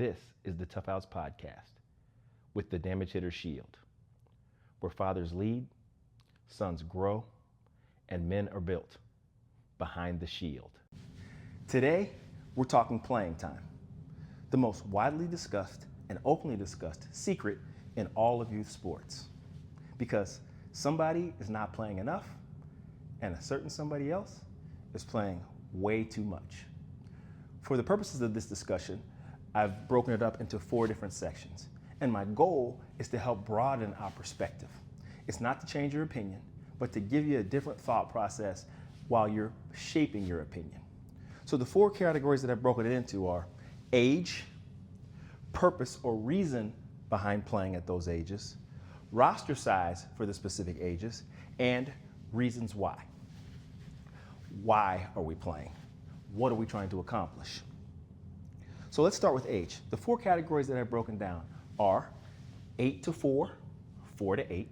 This is the Tough Outs Podcast with the Damage Hitter Shield, where fathers lead, sons grow, and men are built behind the shield. Today, we're talking playing time, the most widely discussed and openly discussed secret in all of youth sports. Because somebody is not playing enough, and a certain somebody else is playing way too much. For the purposes of this discussion, I've broken it up into 4 different sections. And my goal is to help broaden our perspective. It's not to change your opinion, but to give you a different thought process while you're shaping your opinion. So the 4 categories that I've broken it into are age, purpose or reason behind playing at those ages, roster size for the specific ages, and reasons why. Why are we playing? What are we trying to accomplish? So let's start with age. The 4 categories that I've broken down are 8 to 4, 4 to 8,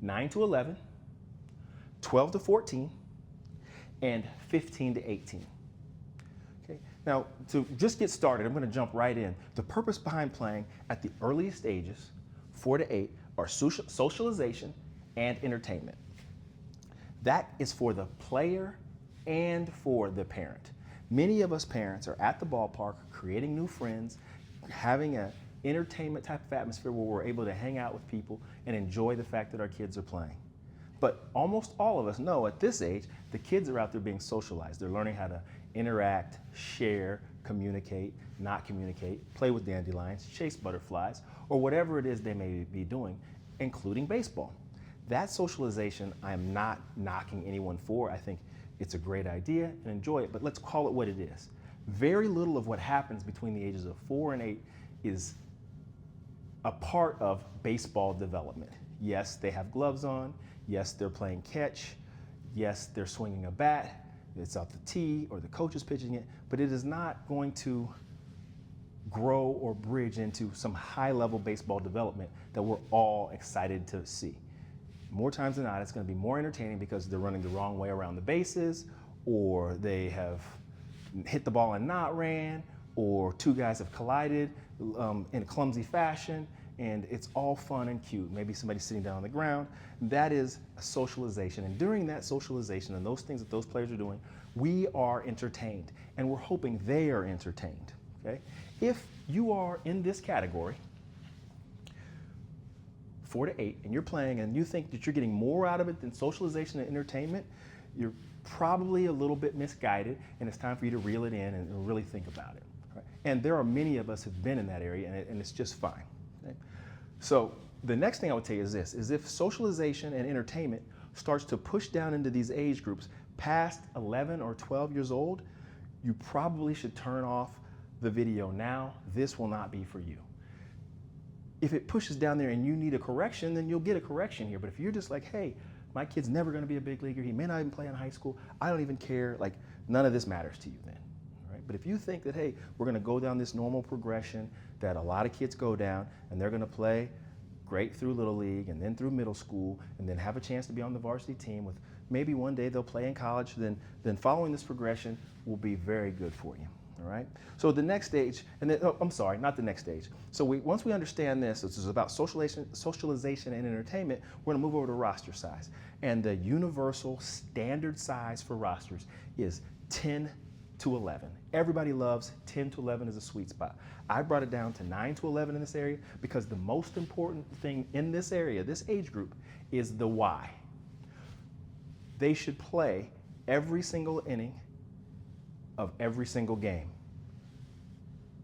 9 to 11, 12 to 14, and 15 to 18. Okay. Now, to just get started, I'm going to jump right in. The purpose behind playing at the earliest ages, 4 to 8, are socialization and entertainment. That is for the player and for the parent. Many of us parents are at the ballpark creating new friends, having an entertainment type of atmosphere where we're able to hang out with people and enjoy the fact that our kids are playing. But almost all of us know at this age, the kids are out there being socialized. They're learning how to interact, share, communicate, not communicate, play with dandelions, chase butterflies, or whatever it is they may be doing, including baseball. That socialization, I'm not knocking anyone for. I think it's a great idea and enjoy it, but let's call it what it is. Very little of what happens between the ages of 4 and 8 is a part of baseball development. Yes, they have gloves on. Yes, they're playing catch. Yes, they're swinging a bat. It's out the tee or the coach is pitching it, but it is not going to grow or bridge into some high-level baseball development that we're all excited to see. More times than not, it's going to be more entertaining because they're running the wrong way around the bases, or they have hit the ball and not ran, or 2 guys have collided in a clumsy fashion, and it's all fun and cute. Maybe somebody's sitting down on the ground. That is a socialization, and during that socialization and those things that those players are doing, we are entertained, and we're hoping they are entertained. Okay? If you are in this category, 4 to 8, and you're playing and you think that you're getting more out of it than socialization and entertainment, you're probably a little bit misguided, and it's time for you to reel it in and really think about it. Right? And there are many of us who've been in that area, and it's just fine. Okay? So the next thing I would tell you is this, is if socialization and entertainment starts to push down into these age groups past 11 or 12 years old, you probably should turn off the video now. This will not be for you. If it pushes down there and you need a correction, then you'll get a correction here. But if you're just like, hey, my kid's never going to be a big leaguer, he may not even play in high school, I don't even care, like none of this matters to you then. Right? But if you think that, hey, we're going to go down this normal progression that a lot of kids go down, and they're going to play great through Little League and then through middle school and then have a chance to be on the varsity team with maybe one day they'll play in college, then following this progression will be very good for you. All right. So the next stage, and then, I'm sorry, not the next stage. So once we understand this is about socialization and entertainment, we're going to move over to roster size. And the universal standard size for rosters is 10 to 11. Everybody loves 10 to 11 is a sweet spot. I brought it down to 9 to 11 in this area because the most important thing in this area, this age group, is the why. They should play every single inning of every single game,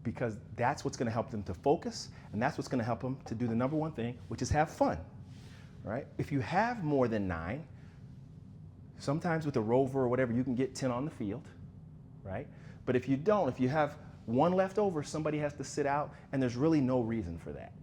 because that's what's going to help them to focus, and that's what's going to help them to do the number one thing, which is have fun. Right? If you have more than 9, sometimes with a rover or whatever, you can get 10 on the field, right? But if you don't, if you have 1 left over, somebody has to sit out, and there's really no reason for that.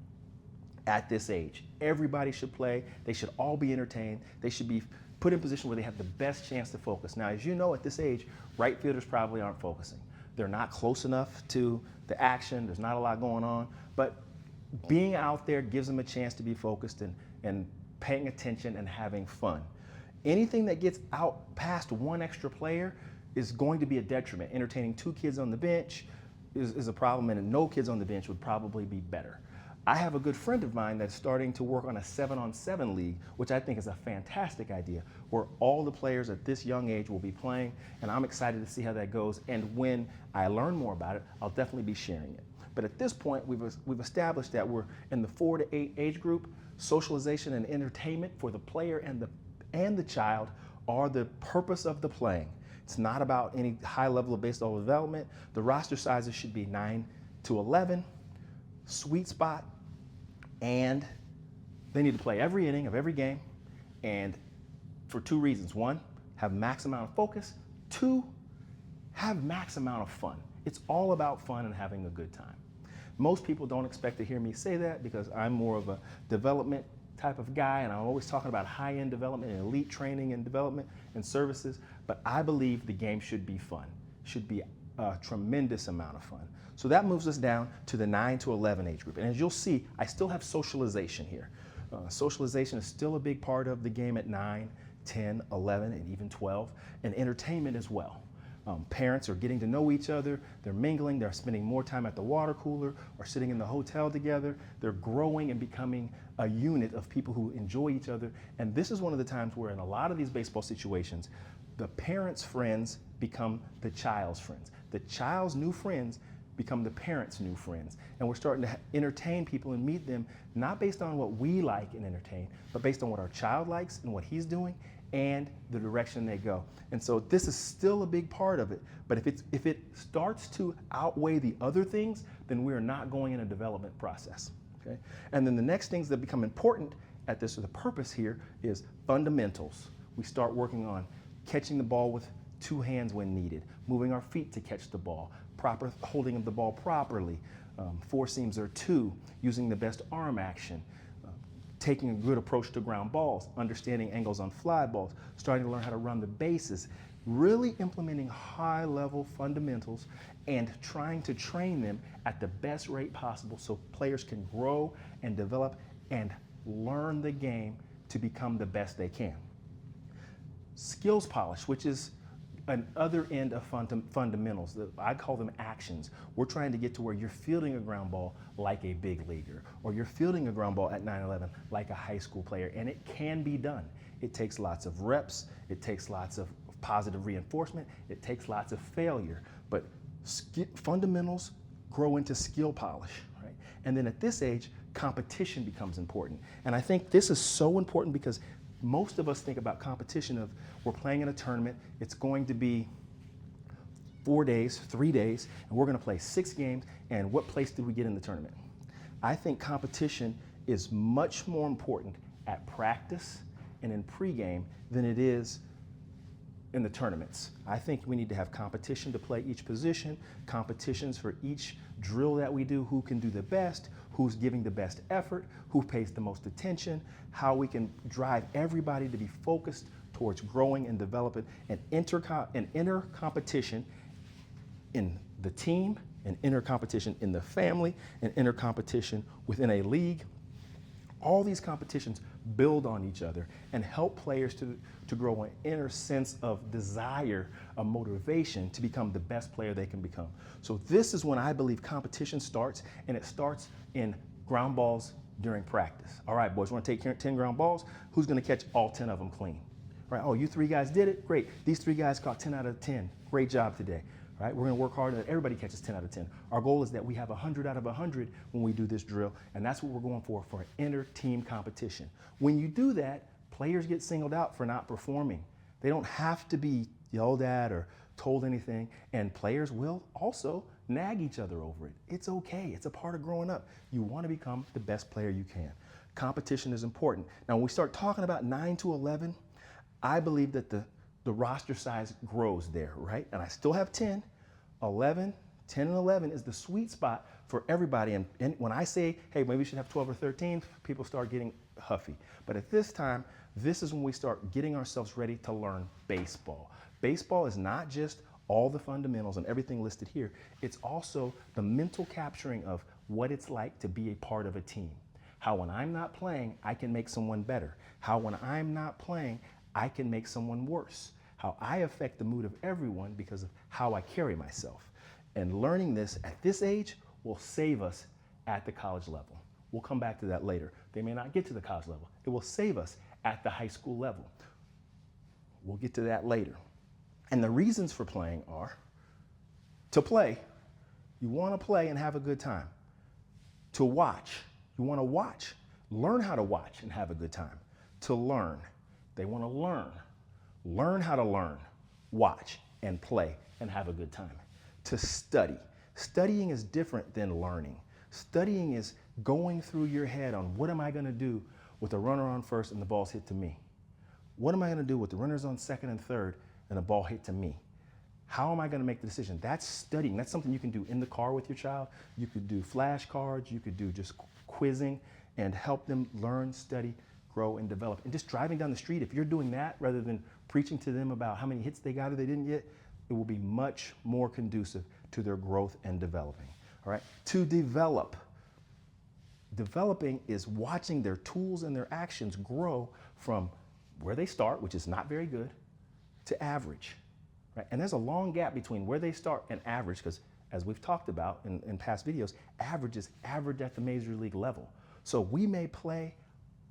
At this age, everybody should play. They should all be entertained. They should be put in a position where they have the best chance to focus. Now, as you know, at this age, right fielders probably aren't focusing. They're not close enough to the action. There's not a lot going on. But being out there gives them a chance to be focused and paying attention and having fun. Anything that gets out past 1 extra player is going to be a detriment. Entertaining 2 kids on the bench, is a problem, and no kids on the bench would probably be better. I have a good friend of mine that's starting to work on a 7-on-7 league, which I think is a fantastic idea, where all the players at this young age will be playing, and I'm excited to see how that goes. And when I learn more about it, I'll definitely be sharing it. But at this point, we've established that we're in the 4 to 8 age group. Socialization and entertainment for the player and the child are the purpose of the playing. It's not about any high level of baseball development. The roster sizes should be 9 to 11, sweet spot, and they need to play every inning of every game, and for 2 reasons. 1, have max amount of focus. 2, have max amount of fun. It's all about fun and having a good time. Most people don't expect to hear me say that because I'm more of a development type of guy, and I'm always talking about high-end development and elite training and development and services, but I believe the game should be fun, should be a tremendous amount of fun. So that moves us down to the 9 to 11 age group. And as you'll see, I still have socialization here. Socialization is still a big part of the game at 9, 10, 11, and even 12, and entertainment as well. Parents are getting to know each other, they're mingling, they're spending more time at the water cooler or sitting in the hotel together. They're growing and becoming a unit of people who enjoy each other. And this is one of the times where in a lot of these baseball situations, the parents' friends become the child's friends. The child's new friends become the parents' new friends. And we're starting to entertain people and meet them, not based on what we like and entertain, but based on what our child likes and what he's doing and the direction they go. And so this is still a big part of it, but if it starts to outweigh the other things, then we're not going in a development process, okay? And then the next things that become important at this, or the purpose here, is fundamentals. We start working on catching the ball with 2 hands when needed, moving our feet to catch the ball, proper holding of the ball properly, 4 seams or 2, using the best arm action, taking a good approach to ground balls, understanding angles on fly balls, starting to learn how to run the bases, really implementing high-level fundamentals and trying to train them at the best rate possible so players can grow and develop and learn the game to become the best they can. Skills polish, which is an other end of fundamentals. I call them actions. We're trying to get to where you're fielding a ground ball like a big leaguer, or you're fielding a ground ball at 9-11 like a high school player, and it can be done. It takes lots of reps, it takes lots of positive reinforcement, it takes lots of failure, but fundamentals grow into skill polish, right? And then at this age, competition becomes important. And I think this is so important because most of us think about competition of we're playing in a tournament, it's going to be 4 days, 3 days, and we're going to play 6 games, and what place did we get in the tournament? I think competition is much more important at practice and in pregame than it is in the tournaments. I think we need to have competition to play each position, competitions for each drill that we do, who can do the best, who's giving the best effort, who pays the most attention, how we can drive everybody to be focused towards growing and developing an inner competition in the team, an inner competition in the family, an inner competition within a league. All these competitions build on each other and help players to grow an inner sense of desire, a motivation to become the best player they can become. So this is when I believe competition starts, and it starts in ground balls during practice. All right, boys, we're gonna take 10 ground balls. Who's gonna catch all 10 of them clean? Right, oh, you 3 guys did it? Great. These 3 guys caught 10 out of 10. Great job today. Right? We're going to work hard and everybody catches 10 out of 10. Our goal is that we have 100 out of 100 when we do this drill, and that's what we're going for an inter-team competition. When you do that, players get singled out for not performing. They don't have to be yelled at or told anything, and players will also nag each other over it. It's okay. It's a part of growing up. You want to become the best player you can. Competition is important. Now, when we start talking about 9 to 11, I believe that the roster size grows there, right? And I still have 10, 11, 10 and 11 is the sweet spot for everybody. And when I say, hey, maybe we should have 12 or 13, people start getting huffy. But at this time, this is when we start getting ourselves ready to learn baseball. Baseball is not just all the fundamentals and everything listed here. It's also the mental capturing of what it's like to be a part of a team. How when I'm not playing, I can make someone better. How when I'm not playing, I can make someone worse. How I affect the mood of everyone because of how I carry myself. And learning this at this age will save us at the college level. We'll come back to that later. They may not get to the college level. It will save us at the high school level. We'll get to that later. And the reasons for playing are to play. You want to play and have a good time. To watch. You want to watch. Learn how to watch and have a good time. To learn. They want to learn. Learn how to learn, watch, and play and have a good time. To study. Studying is different than learning. Studying is going through your head on what am I going to do with the runner on first and the ball's hit to me? What am I going to do with the runners on second and third and the ball hit to me? How am I going to make the decision? That's studying. That's something you can do in the car with your child. You could do flashcards. You could do just quizzing and help them learn, study, grow, and develop. And just driving down the street, if you're doing that rather than preaching to them about how many hits they got or they didn't get, it will be much more conducive to their growth and developing. All right? To develop. Developing is watching their tools and their actions grow from where they start, which is not very good, to average. Right? And there's a long gap between where they start and average, because as we've talked about in past videos, average is average at the major league level. So we may play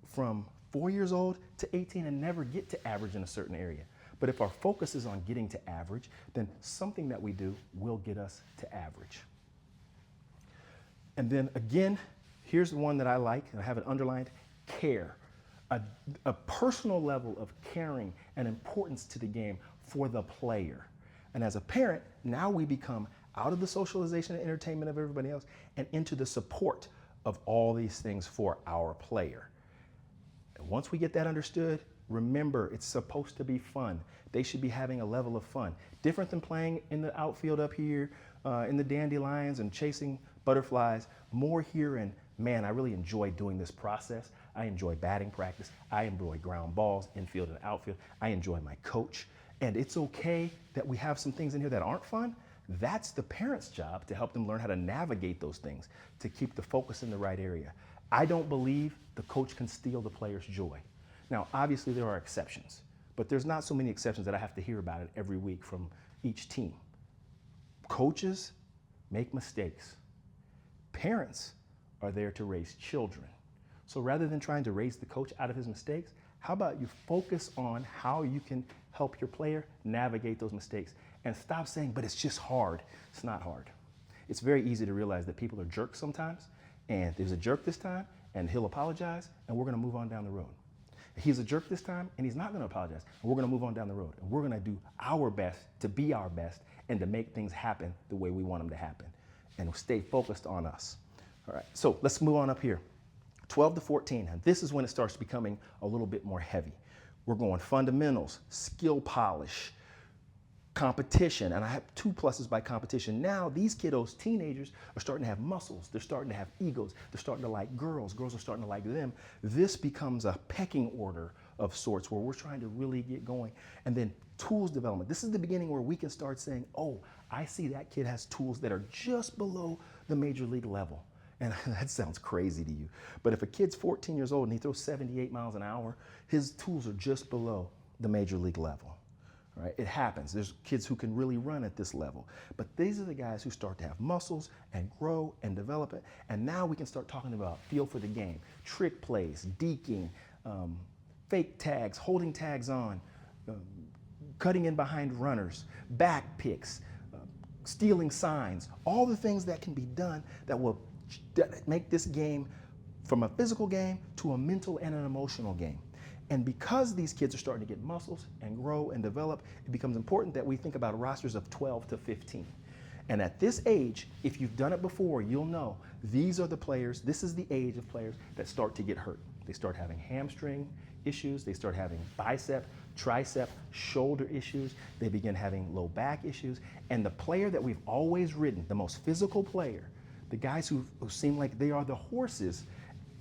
from 4 years old to 18 and never get to average in a certain area. But if our focus is on getting to average, then something that we do will get us to average. And then again, here's the one that I like, and I have it underlined, care. A personal level of caring and importance to the game for the player. And as a parent, now we become out of the socialization and entertainment of everybody else and into the support of all these things for our player. And once we get that understood, remember, it's supposed to be fun. They should be having a level of fun. Different than playing in the outfield up here, in the dandelions and chasing butterflies. More here and, man, I really enjoy doing this process. I enjoy batting practice. I enjoy ground balls, infield and outfield. I enjoy my coach. And it's okay that we have some things in here that aren't fun. That's the parent's job to help them learn how to navigate those things, to keep the focus in the right area. I don't believe the coach can steal the player's joy. Now, obviously there are exceptions, but there's not so many exceptions that I have to hear about it every week from each team. Coaches make mistakes. Parents are there to raise children. So rather than trying to raise the coach out of his mistakes, how about you focus on how you can help your player navigate those mistakes and stop saying, but it's just hard. It's not hard. It's very easy to realize that people are jerks sometimes, and there's a jerk this time, and he'll apologize, and we're gonna move on down the road. He's a jerk this time, and he's not gonna apologize, and we're gonna move on down the road, and we're gonna do our best to be our best and to make things happen the way we want them to happen, and stay focused on us. All right, so let's move on up here. 12 to 14, and this is when it starts becoming a little bit more heavy. We're going fundamentals, skill polish, competition, and I have 2 pluses by competition. Now these kiddos, teenagers, are starting to have muscles. They're starting to have egos. They're starting to like girls. Girls are starting to like them. This becomes a pecking order of sorts where we're trying to really get going. And then tools development. This is the beginning where we can start saying, oh, I see that kid has tools that are just below the major league level. And that sounds crazy to you. But if a kid's 14 years old and he throws 78 miles an hour, his tools are just below the major league level. Right? It happens. There's kids who can really run at this level. But these are the guys who start to have muscles and grow and develop it. And now we can start talking about feel for the game, trick plays, deking, fake tags, holding tags on, cutting in behind runners, back picks, stealing signs, all the things that can be done that will make this game from a physical game to a mental and an emotional game. And because these kids are starting to get muscles and grow and develop, it becomes important that we think about rosters of 12 to 15. And at this age, if you've done it before, you'll know these are the players, this is the age of players that start to get hurt. They start having hamstring issues, they start having bicep, tricep, shoulder issues, they begin having low back issues. And the player that we've always ridden, the most physical player, the guys who seem like they are the horses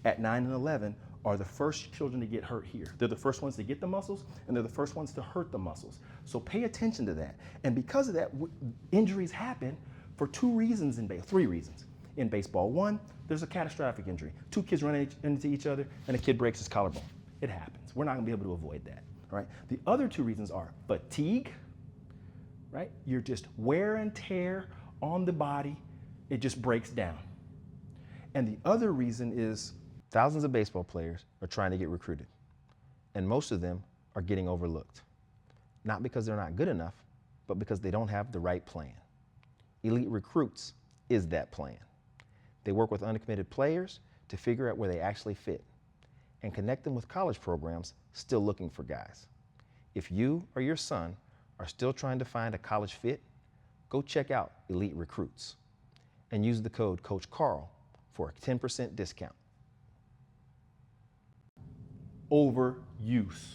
at 9 and 11 are the first children to get hurt here. They're the first ones to get the muscles, and they're the first ones to hurt the muscles. So pay attention to that. And because of that, injuries happen for 2 reasons in baseball, 3 reasons in baseball. 1, there's a catastrophic injury. 2 kids run into each other, and a kid breaks his collarbone. It happens. We're not gonna be able to avoid that, right? The other 2 reasons are fatigue, right? You're just wear and tear on the body, it just breaks down. And the other reason is thousands of baseball players are trying to get recruited, and most of them are getting overlooked. Not because they're not good enough, but because they don't have the right plan. Elite Recruits is that plan. They work with uncommitted players to figure out where they actually fit and connect them with college programs still looking for guys. If you or your son are still trying to find a college fit, go check out Elite Recruits and use the code Coach Karl for a 10% discount. Overuse.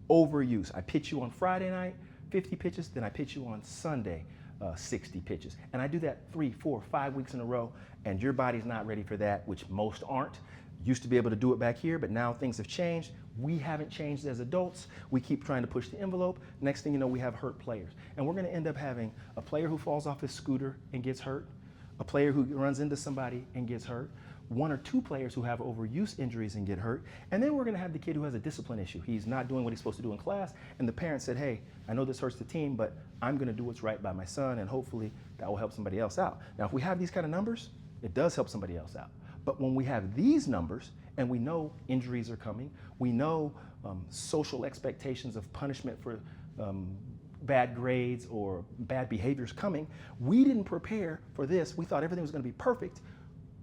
Overuse. I pitch you on Friday night, 50 pitches, then I pitch you on Sunday, 60 pitches. And I do that 3, 4, 5 weeks in a row, and your body's not ready for that, which most aren't. Used to be able to do it back here, but now things have changed. We haven't changed as adults. We keep trying to push the envelope. Next thing you know, we have hurt players. And we're gonna end up having a player who falls off his scooter and gets hurt, a player who runs into somebody and gets hurt, 1 or 2 players who have overuse injuries and get hurt, and then we're gonna have the kid who has a discipline issue. He's not doing what he's supposed to do in class, and the parent said, hey, I know this hurts the team, but I'm gonna do what's right by my son, and hopefully that will help somebody else out. Now, if we have these kind of numbers, it does help somebody else out. But when we have these numbers, and we know injuries are coming, we know social expectations of punishment for bad grades or bad behaviors coming, we didn't prepare for this. We thought everything was gonna be perfect.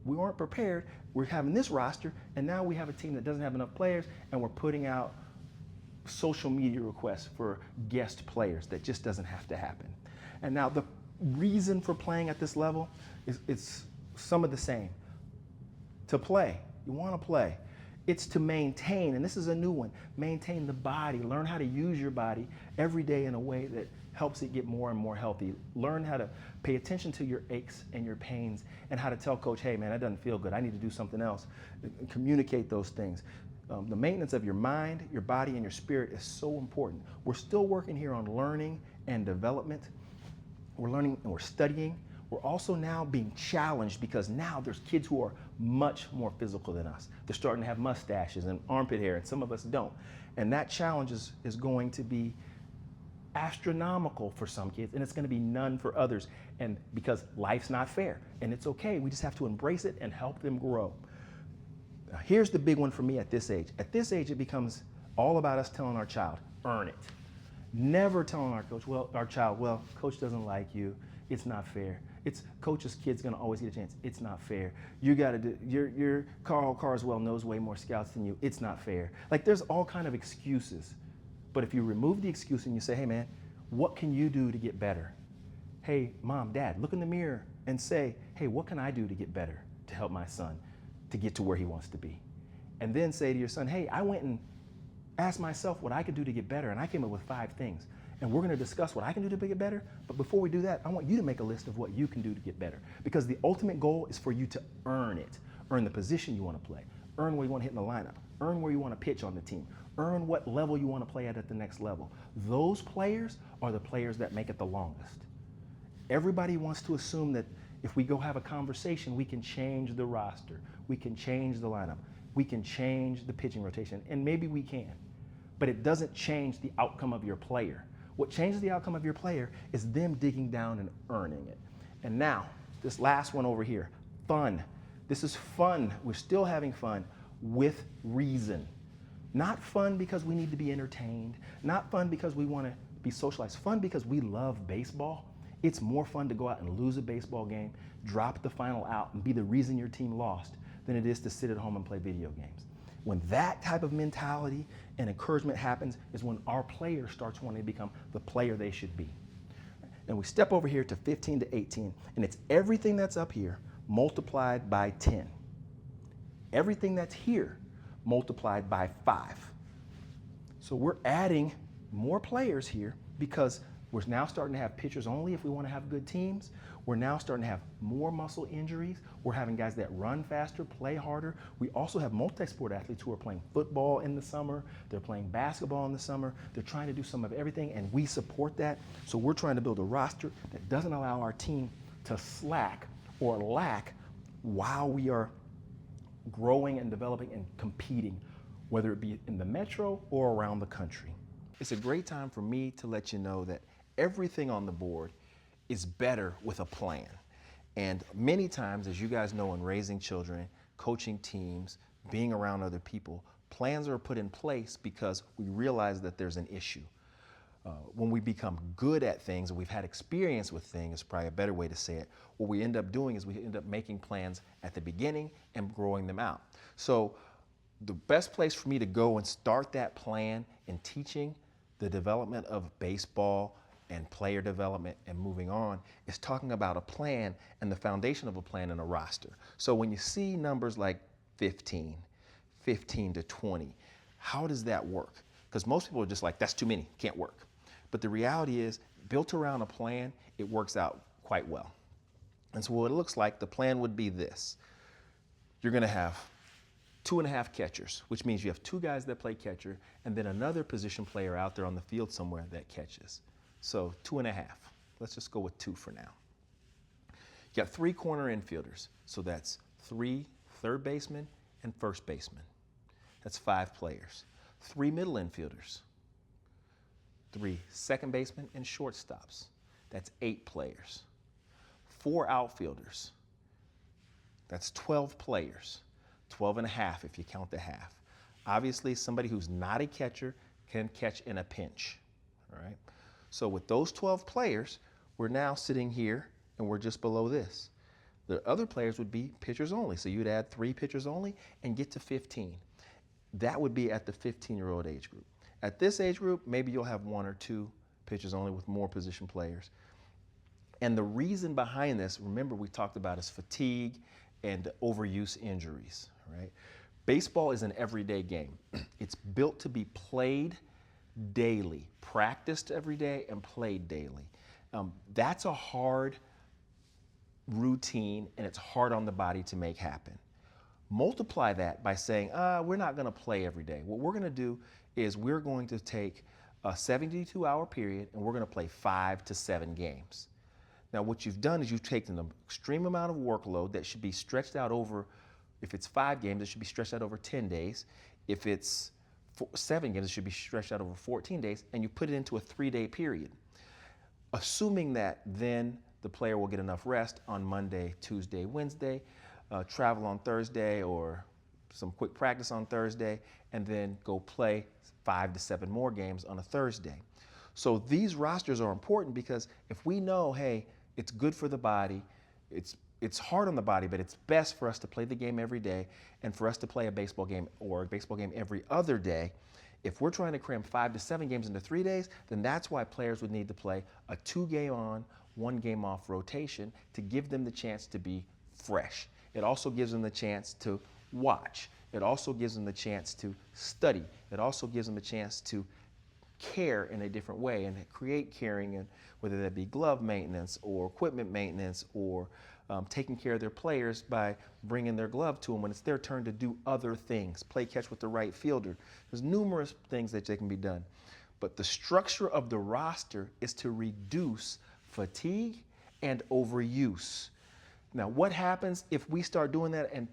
We weren't prepared. We're having this roster, and now we have a team that doesn't have enough players, and we're putting out social media requests for guest players. That just doesn't have to happen. And now the reason for playing at this level is it's some of the same. To play, you wanna play. It's to maintain, and this is a new one, maintain the body. Learn how to use your body every day in a way that helps it get more and more healthy. Learn how to pay attention to your aches and your pains and how to tell coach, hey man, that doesn't feel good. I need to do something else. Communicate those things. The maintenance of your mind, your body, and your spirit is so important. We're still working here on learning and development. We're learning and we're studying. We're also now being challenged because now there's kids who are much more physical than us. They're starting to have mustaches and armpit hair, and some of us don't. And that challenge is going to be astronomical for some kids, and it's going to be none for others. And because life's not fair, and it's okay. We just have to embrace it and help them grow. Now, here's the big one for me at this age. At this age, it becomes all about us telling our child, earn it. Never telling our child, well, coach doesn't like you. It's not fair. It's coach's kid's gonna always get a chance. It's not fair. You gotta do, your Karl Carswell knows way more scouts than you. It's not fair. Like there's all kind of excuses. But if you remove the excuse and you say, hey man, what can you do to get better? Hey, mom, dad, look in the mirror and say, hey, what can I do to get better to help my son to get to where he wants to be? And then say to your son, hey, I went and asked myself what I could do to get better, and I came up with 5 things. And we're gonna discuss what I can do to get better, but before we do that, I want you to make a list of what you can do to get better. Because the ultimate goal is for you to earn it. Earn the position you wanna play, earn where you wanna hit in the lineup, earn where you wanna pitch on the team, earn what level you wanna play at the next level. Those players are the players that make it the longest. Everybody wants to assume that if we go have a conversation, we can change the roster, we can change the lineup, we can change the pitching rotation, and maybe we can, but it doesn't change the outcome of your player. What changes the outcome of your player is them digging down and earning it. And now, this last one over here, fun. This is fun. We're still having fun with reason. Not fun because we need to be entertained, not fun because we want to be socialized, fun because we love baseball. It's more fun to go out and lose a baseball game, drop the final out, and be the reason your team lost than it is to sit at home and play video games. When that type of mentality and encouragement happens is when our player starts wanting to become the player they should be. And we step over here to 15 to 18, and it's everything that's up here multiplied by 10. Everything that's here multiplied by 5. So we're adding more players here because we're now starting to have pitchers only if we want to have good teams. We're now starting to have more muscle injuries. We're having guys that run faster, play harder. We also have multi-sport athletes who are playing football in the summer. They're playing basketball in the summer. They're trying to do some of everything, and we support that. So we're trying to build a roster that doesn't allow our team to slack or lack while we are growing and developing and competing, whether it be in the metro or around the country. It's a great time for me to let you know that everything on the board is better with a plan. And many times, as you guys know, in raising children, coaching teams, being around other people, plans are put in place because we realize that there's an issue. When we become good at things, and we've had experience with things, is probably a better way to say it, what we end up doing is we end up making plans at the beginning and growing them out. So the best place for me to go and start that plan in teaching the development of baseball and player development and moving on is talking about a plan and the foundation of a plan and a roster. So when you see numbers like 15 to 20, how does that work? Because most people are just like, that's too many, can't work. But the reality is, built around a plan, it works out quite well. And so what it looks like, the plan would be this. You're gonna have 2.5 catchers, which means you have 2 guys that play catcher and then another position player out there on the field somewhere that catches. So 2.5. Let's just go with 2 for now. You got 3 corner infielders. So that's 3 third basemen and first baseman. That's 5 players. 3 middle infielders. 3 second basemen and shortstops. That's 8 players. 4 outfielders. That's 12 players. 12.5 if you count the half. Obviously, somebody who's not a catcher can catch in a pinch, all right? So with those 12 players, we're now sitting here and we're just below this. The other players would be pitchers only. So you'd add 3 pitchers only and get to 15. That would be at the 15-year-old age group. At this age group, maybe you'll have 1 or 2 pitchers only with more position players. And the reason behind this, remember we talked about, is fatigue and overuse injuries, right? Baseball is an everyday game. It's built to be played daily, practiced every day and played daily. That's a hard routine and it's hard on the body to make happen. Multiply that by saying, we're not gonna play every day. What we're gonna do is we're going to take a 72-hour period and we're gonna play 5 to 7 games. Now what you've done is you've taken an extreme amount of workload that should be stretched out over, if it's 5 games, it should be stretched out over 10 days. If it's 7 games, it should be stretched out over 14 days, and you put it into a 3-day period. Assuming that then the player will get enough rest on Monday, Tuesday, Wednesday, travel on Thursday or some quick practice on Thursday, and then go play 5 to 7 more games on a Thursday. So these rosters are important because if we know, hey, it's good for the body, it's hard on the body, but it's best for us to play the game every day and for us to play a baseball game or a baseball game every other day. If we're trying to cram 5 to 7 games into 3 days, then that's why players would need to play a 2-game on, 1-game off rotation to give them the chance to be fresh. It also gives them the chance to watch. It also gives them the chance to study. It also gives them the chance to care in a different way and create caring, and whether that be glove maintenance or equipment maintenance or taking care of their players by bringing their glove to them when it's their turn to do other things, play catch with the right fielder. There's numerous things that can be done. But the structure of the roster is to reduce fatigue and overuse. Now, what happens if we start doing that, and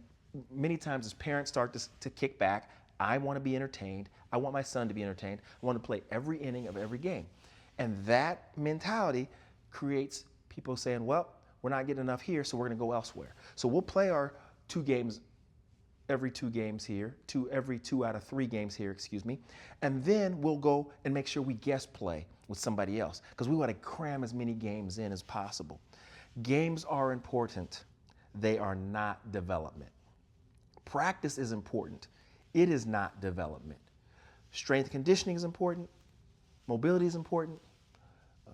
many times as parents start to kick back, I want to be entertained, I want my son to be entertained, I want to play every inning of every game. And that mentality creates people saying, well, we're not getting enough here, so we're going to go elsewhere. So we'll play our 2 games, every 2 games here, every 2 out of 3 games here, excuse me, and then we'll go and make sure we guest play with somebody else because we want to cram as many games in as possible. Games are important. They are not development. Practice is important. It is not development. Strength and conditioning is important. Mobility is important.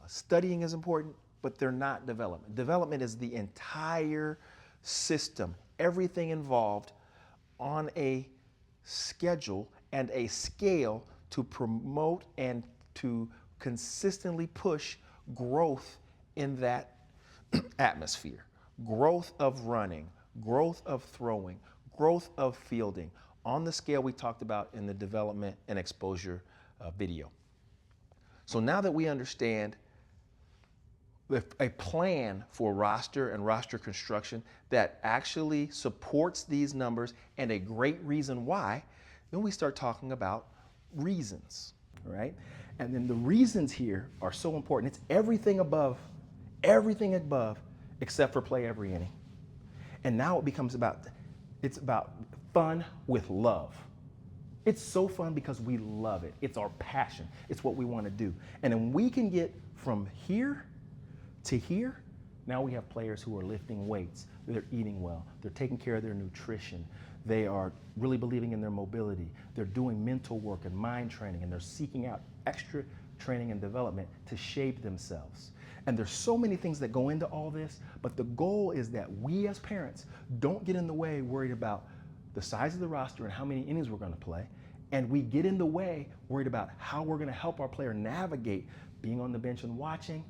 Studying is important, but they're not development. Development is the entire system, everything involved on a schedule and a scale to promote and to consistently push growth in that atmosphere. Growth of running, growth of throwing, growth of fielding on the scale we talked about in the development and exposure video. So now that we understand a plan for roster and roster construction that actually supports these numbers and a great reason why, then we start talking about reasons, right? And then the reasons here are so important. It's everything above everything above except for play every inning. And now it becomes it's about fun with love. It's so fun because we love it. It's our passion. It's what we want to do. And then we can get from here to here. Now we have players who are lifting weights. They're eating well. They're taking care of their nutrition. They are really believing in their mobility. They're doing mental work and mind training, and they're seeking out extra training and development to shape themselves. And there's so many things that go into all this, but the goal is that we as parents don't get in the way worried about the size of the roster and how many innings we're going to play, and we get in the way worried about how we're going to help our player navigate being on the bench and watching,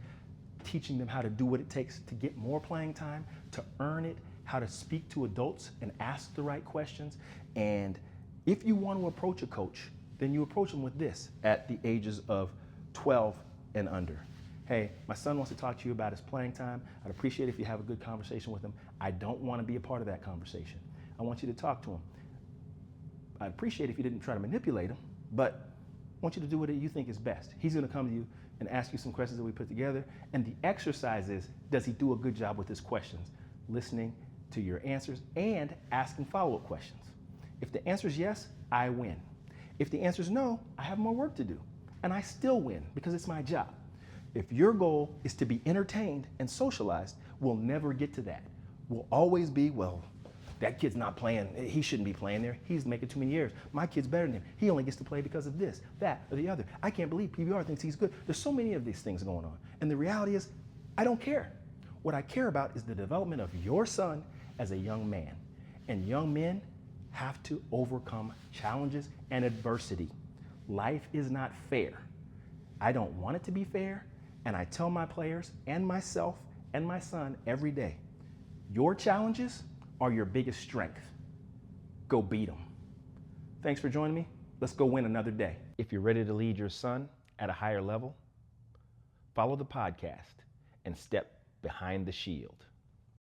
teaching them how to do what it takes to get more playing time, to earn it, how to speak to adults and ask the right questions. And if you want to approach a coach, then you approach them with this at the ages of 12 and under. Hey, my son wants to talk to you about his playing time. I'd appreciate if you have a good conversation with him. I don't want to be a part of that conversation. I want you to talk to him. I'd appreciate if you didn't try to manipulate him, but I want you to do what you think is best. He's going to come to you and ask you some questions that we put together. And the exercise is, does he do a good job with his questions? Listening to your answers and asking follow-up questions. If the answer is yes, I win. If the answer is no, I have more work to do. And I still win because it's my job. If your goal is to be entertained and socialized, we'll never get to that. We'll always be, well, that kid's not playing. He shouldn't be playing there. He's making too many errors. My kid's better than him. He only gets to play because of this, that, or the other. I can't believe PBR thinks he's good. There's so many of these things going on. And the reality is, I don't care. What I care about is the development of your son as a young man. And young men have to overcome challenges and adversity. Life is not fair. I don't want it to be fair. And I tell my players and myself and my son every day, your challenges are your biggest strength. Go beat them. Thanks for joining me. Let's go win another day. If you're ready to lead your son at a higher level, follow the podcast and step behind the shield.